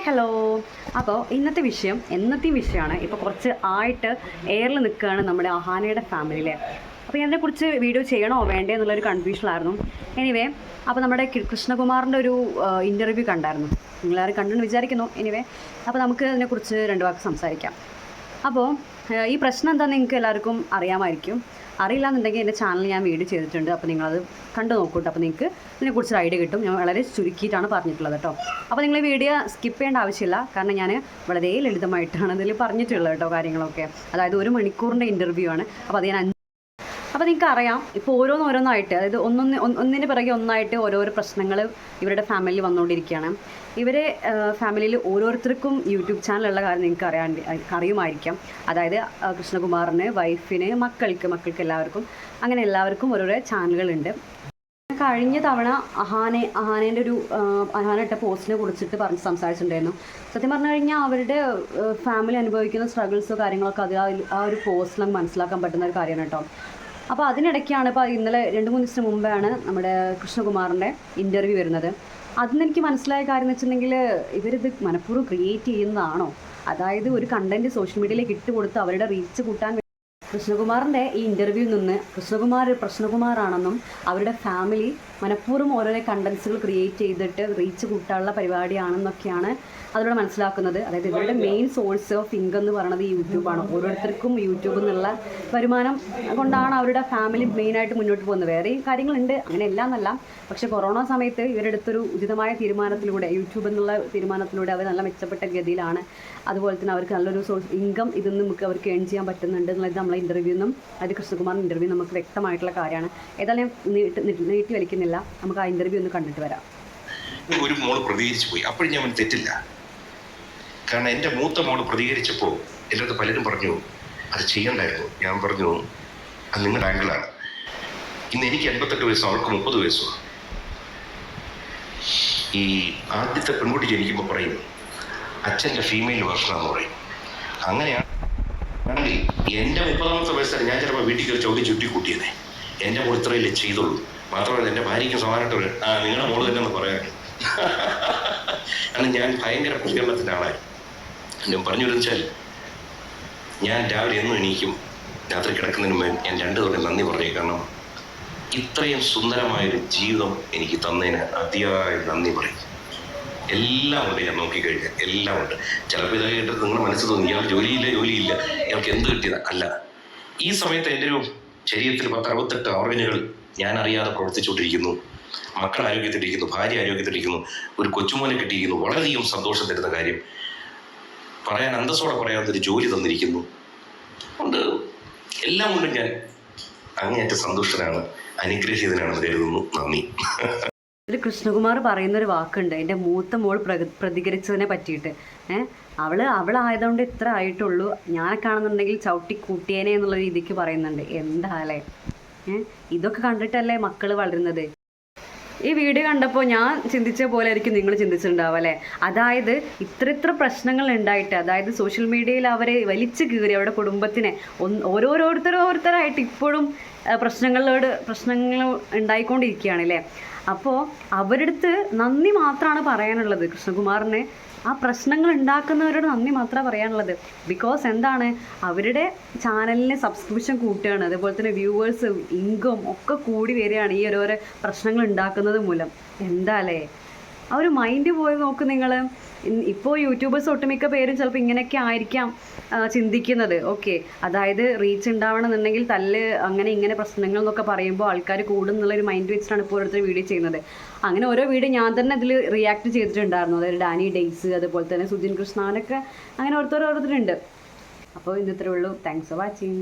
Hello. അപ്പോൾ ഇന്നത്തെ വിഷയം എന്നത്തെയും വിഷയമാണ്. ഇപ്പോൾ കുറച്ച് ആയിട്ട് എയറിൽ നിൽക്കുകയാണ് നമ്മുടെ അഹാനയുടെ ഫാമിലിയിലെ. അപ്പോൾ ഇതിനെക്കുറിച്ച് വീഡിയോ ചെയ്യണോ വേണ്ടേ എന്നുള്ളൊരു കൺഫ്യൂഷനായിരുന്നു. എനിവേ, അപ്പോൾ നമ്മുടെ കൃഷ്ണകുമാറിൻ്റെ ഒരു ഇൻ്റർവ്യൂ കണ്ടായിരുന്നു. നിങ്ങളാരും കണ്ടെന്ന് വിചാരിക്കുന്നു. എനിവേ, അപ്പോൾ നമുക്ക് അതിനെക്കുറിച്ച് രണ്ട് വാക്ക് സംസാരിക്കാം. അപ്പോൾ ഈ പ്രശ്നം എന്താണെന്ന് നിങ്ങൾക്ക് എല്ലാവർക്കും അറിയാമായിരിക്കും. അറിയില്ല എന്നുണ്ടെങ്കിൽ എൻ്റെ ചാനൽ ഞാൻ വീഡിയോ ചെയ്തിട്ടുണ്ട്. അപ്പോൾ നിങ്ങളത് കണ്ടു നോക്കൂട്ടോ. അപ്പോൾ നിങ്ങൾക്ക് ഇതിനെക്കുറിച്ചൊരു ഐഡിയ കിട്ടും. ഞാൻ വളരെ ചുരുക്കിയിട്ടാണ് പറഞ്ഞിട്ടുള്ളത് കേട്ടോ. അപ്പോൾ നിങ്ങൾ വീഡിയോ സ്കിപ്പ് ചെയ്യേണ്ട ആവശ്യമില്ല. കാരണം ഞാൻ വളരെ ലളിതമായിട്ടാണ് ഇതിൽ പറഞ്ഞിട്ടുള്ളത് കേട്ടോ കാര്യങ്ങളൊക്കെ. അതായത് 1 മണിക്കൂറിൻ്റെ ഇൻ്റർവ്യൂ ആണ്. അപ്പോൾ അത് ഞാൻ അപ്പോൾ നിങ്ങൾക്ക് അറിയാം, ഇപ്പോൾ ഓരോന്നായിട്ട് അതായത് ഒന്നിന് പിറകെ ഒന്നായിട്ട് ഓരോരോ പ്രശ്നങ്ങൾ ഇവരുടെ ഫാമിലിയിൽ വന്നുകൊണ്ടിരിക്കുകയാണ്. ഇവരെ ഫാമിലിയിൽ ഓരോരുത്തർക്കും യൂട്യൂബ് ചാനലുള്ള കാര്യം നിങ്ങൾക്ക് അറിയുമായിരിക്കാം. അതായത് കൃഷ്ണകുമാറിന്, വൈഫിന്, മക്കൾക്ക് എല്ലാവർക്കും ഓരോരോ ചാനലുകളുണ്ട്. കഴിഞ്ഞ തവണ അഹാനേൻ്റെ ഒരു അഹാന ഇട്ട പോസ്റ്റിനെ കുറിച്ചിട്ട് സംസാരിച്ചിട്ടുണ്ടായിരുന്നു. സത്യം പറഞ്ഞു കഴിഞ്ഞാൽ അവരുടെ ഫാമിലി അനുഭവിക്കുന്ന സ്ട്രഗിൾസോ കാര്യങ്ങളൊക്കെ അത് ആ ഒരു പോസ്റ്റിൽ നമുക്ക് മനസ്സിലാക്കാൻ പറ്റുന്ന ഒരു കാര്യമാണ് കേട്ടോ. അപ്പോൾ അതിനിടയ്ക്കാണ് ഇപ്പോൾ ഇന്നലെ 2-3 ദിവസത്തിന് മുമ്പാണ് നമ്മുടെ കൃഷ്ണകുമാറിൻ്റെ ഇൻ്റർവ്യൂ വരുന്നത്. അതിന് എനിക്ക് മനസ്സിലായ കാര്യം എന്ന് വെച്ചിട്ടുണ്ടെങ്കിൽ ഇവരിത് മനഃപൂർവ്വം ക്രിയേറ്റ് ചെയ്യുന്നതാണോ, അതായത് ഒരു കണ്ടൻറ്റ് സോഷ്യൽ മീഡിയയിലേക്ക് ഇട്ടുകൊടുത്ത് അവരുടെ റീച്ച് കൂട്ടാൻ കൃഷ്ണകുമാറിൻ്റെ ഈ ഇൻ്റർവ്യൂവിൽ നിന്ന് കൃഷ്ണകുമാറാണെന്നും അവരുടെ ഫാമിലി മനഃപൂർവ്വം ഓരോരോ കണ്ടൻസുകൾ ക്രിയേറ്റ് ചെയ്തിട്ട് റീച്ച് കൂട്ടാനുള്ള പരിപാടിയാണെന്നൊക്കെയാണ് അതിലൂടെ മനസ്സിലാക്കുന്നത്. അതായത് ഇവരുടെ മെയിൻ സോഴ്സ് ഓഫ് ഇൻകം എന്ന് പറയുന്നത് യൂട്യൂബാണ്. ഓരോരുത്തർക്കും യൂട്യൂബിൽ നിന്നുള്ള വരുമാനം കൊണ്ടാണ് അവരുടെ ഫാമിലി മെയിനായിട്ട് മുന്നോട്ട് പോകുന്നത്. വേറെയും കാര്യങ്ങളുണ്ട്, അങ്ങനെ എല്ലാം എന്നല്ല. പക്ഷേ കൊറോണ സമയത്ത് ഇവരെടുത്തൊരു ഉചിതമായ തീരുമാനത്തിലൂടെ, യൂട്യൂബ് എന്നുള്ള തീരുമാനത്തിലൂടെ അവർ നല്ല മെച്ചപ്പെട്ട ഗതിയിലാണ്. അതുപോലെ തന്നെ അവർക്ക് നല്ലൊരു സോഴ്സ് ഇൻകം ഇതിൽ നിന്ന് നമുക്ക് അവർക്ക് ഏൺ ചെയ്യാൻ പറ്റുന്നുണ്ട് എന്നുള്ളത് നമ്മളെ ഇൻ്റർവ്യൂ നിന്നും അത് കൃഷ്ണകുമാറിൻ്റെ ഇൻ്റർവ്യൂ നമുക്ക് വ്യക്തമായിട്ടുള്ള കാര്യമാണ്. ഏതായാലും നീട്ടി വലിക്കുന്നില്ല, നമുക്ക് ആ ഇൻ്റർവ്യൂ ഒന്ന് കണ്ടിട്ട് വരാം. ഒരു മോള് പ്രതികരിച്ചു പോയി, അപ്പോഴും ഞാൻ തെറ്റില്ല. കാരണം എൻ്റെ മൂത്ത മോള് പ്രതികരിച്ചപ്പോൾ എൻ്റെ അടുത്ത് പലരും പറഞ്ഞു അത് ചെയ്യണ്ടായിരുന്നു. ഞാൻ പറഞ്ഞു അത് നിങ്ങളുടെ ആംഗിളാണ്. ഇന്ന് എനിക്ക് 88 വയസ്സും അവർക്ക് 30 വയസ്സും. ഈ ആദ്യത്തെ പെൺകുട്ടി ജനിക്കുമ്പോൾ പറയും അച്ഛൻ്റെ ഫീമെയിൽ വെർഷനാന്ന് പറയും. അങ്ങനെയാണ് ആണെങ്കിൽ എൻ്റെ 30ാമത്തെ വയസ്സാണ് ഞാൻ ചിലപ്പോൾ വീട്ടിൽ കയറി ചോദ്യം ചുറ്റി കൂട്ടിയതേ. എൻ്റെ മോൾ ഇത്രയല്ലേ ചെയ്തുള്ളൂ. മാത്രമല്ല എൻ്റെ ഭാര്യയ്ക്ക് സമാനമായിട്ട് നിങ്ങളുടെ മോള് തന്നെ എന്ന് പറയാൻ. കാരണം ഞാൻ ഭയങ്കര പ്രതികരണത്തിൻ്റെ ആളായിരുന്നു. ഞാൻ പറഞ്ഞു വെച്ചാൽ ഞാൻ രാവിലെ എന്നും എണീക്കും, രാത്രി കിടക്കുന്നതിന് മുമ്പ് ഞാൻ 2 തവണ നന്ദി പറയും. കാരണം ഇത്രയും സുന്ദരമായൊരു ജീവിതം എനിക്ക് തന്നതിന് അതിയായ നന്ദി പറയും. എല്ലാം ഉണ്ട്, ഞാൻ നോക്കിക്കഴിഞ്ഞാൽ എല്ലാം ഉണ്ട്. ചിലപ്പോൾ ഇതൊക്കെ കേട്ടിട്ട് നിങ്ങളുടെ മനസ്സ് തോന്നി ഇയാൾക്ക് ജോലിയില്ല ഇയാൾക്ക് എന്ത് കിട്ടിയത് അല്ല. ഈ സമയത്ത് എൻ്റെ ഒരു ശരീരത്തിൽ 10-68 ഓർഗനുകൾ ഞാൻ അറിയാതെ പ്രവർത്തിച്ചുകൊണ്ടിരിക്കുന്നു. മക്കൾ ആരോഗ്യത്തിലിരിക്കുന്നു, ഭാര്യ ആരോഗ്യത്തിലിരിക്കുന്നു, ഒരു കൊച്ചുമോനെ കിട്ടിയിരിക്കുന്നു. വളരെയധികം സന്തോഷം തരുന്ന കാര്യം, പറയാൻ അന്തസ്സോടെ പറയാത്തൊരു ജോലി തന്നിരിക്കുന്നു. അതുകൊണ്ട് എല്ലാം കൊണ്ടും ഞാൻ അങ്ങേയറ്റം സന്തോഷനാണ്, അനുഗ്രഹീതനാണെന്ന് കരുതുന്നു. നന്ദി. ഇതിൽ കൃഷ്ണകുമാർ പറയുന്നൊരു വാക്കുണ്ട്, എൻ്റെ മൂത്ത മോൾ പ്രതികരിച്ചതിനെ പറ്റിയിട്ട്. അവളായതുകൊണ്ട് ഇത്ര ആയിട്ടുള്ളൂ, ഞാനൊക്കെ ആണെന്നുണ്ടെങ്കിൽ ചവിട്ടി കൂട്ടിയേനെ എന്നുള്ള രീതിക്ക് പറയുന്നുണ്ട്. എന്താ അല്ലേ, ഇതൊക്കെ കണ്ടിട്ടല്ലേ മക്കൾ വളരുന്നത്. ഈ വീഡിയോ കണ്ടപ്പോൾ ഞാൻ ചിന്തിച്ച പോലെ ആയിരിക്കും നിങ്ങൾ ചിന്തിച്ചിട്ടുണ്ടാവും അല്ലേ. അതായത് ഇത്ര പ്രശ്നങ്ങൾ ഉണ്ടായിട്ട്, അതായത് സോഷ്യൽ മീഡിയയിൽ അവരെ വലിച്ചു കീറി അവരുടെ കുടുംബത്തിനെ ഓരോരുത്തരായിട്ട് ഇപ്പോഴും പ്രശ്നങ്ങൾ ഉണ്ടായിക്കൊണ്ടിരിക്കുകയാണ് അല്ലേ. അപ്പോൾ അവരുടെ അടുത്ത് നന്ദി മാത്രമാണ് പറയാനുള്ളത്. കൃഷ്ണകുമാറിന് ആ പ്രശ്നങ്ങൾ ഉണ്ടാക്കുന്നവരോട് നന്ദി മാത്രമേ പറയാനുള്ളത്. ബിക്കോസ് എന്താണ്, അവരുടെ ചാനലിന് സബ്സ്ക്രിപ്ഷൻ കൂട്ടുകയാണ്, അതേപോലെ തന്നെ വ്യൂവേഴ്സ്, ഇൻകം ഒക്കെ കൂടി വരികയാണ് ഈ ഓരോരോ പ്രശ്നങ്ങൾ ഉണ്ടാക്കുന്നത് മൂലം. എന്താ അല്ലേ, ആ ഒരു മൈൻഡ് പോയി നോക്ക് നിങ്ങൾ. ഇപ്പോൾ യൂട്യൂബേഴ്സ് ഒട്ടുമിക്ക പേരും ചിലപ്പോൾ ഇങ്ങനെയൊക്കെ ആയിരിക്കാം ചിന്തിക്കുന്നത്. ഓക്കെ, അതായത് റീച്ച് ഉണ്ടാവണമെന്നുണ്ടെങ്കിൽ അങ്ങനെ ഇങ്ങനെ പ്രശ്നങ്ങൾ എന്നൊക്കെ പറയുമ്പോൾ ആൾക്കാർ കൂടും എന്നുള്ളൊരു മൈൻഡ് വെച്ചിട്ടാണ് ഇപ്പോൾ ഓരോരുത്തർ വീഡിയോ ചെയ്യുന്നത്. അങ്ങനെ ഓരോ വീഡിയോ ഞാൻ തന്നെ ഇതിൽ റിയാക്ട് ചെയ്തിട്ടുണ്ടായിരുന്നു. അതായത് ഡാനി ഡേയ്സ്, അതുപോലെ തന്നെ സുജിൻ കൃഷ്ണനൊക്കെ അങ്ങനെ ഓരോരുത്തരുണ്ട്. അപ്പോൾ ഇന്നത്രേ ഉള്ളൂ. Thanks for watching.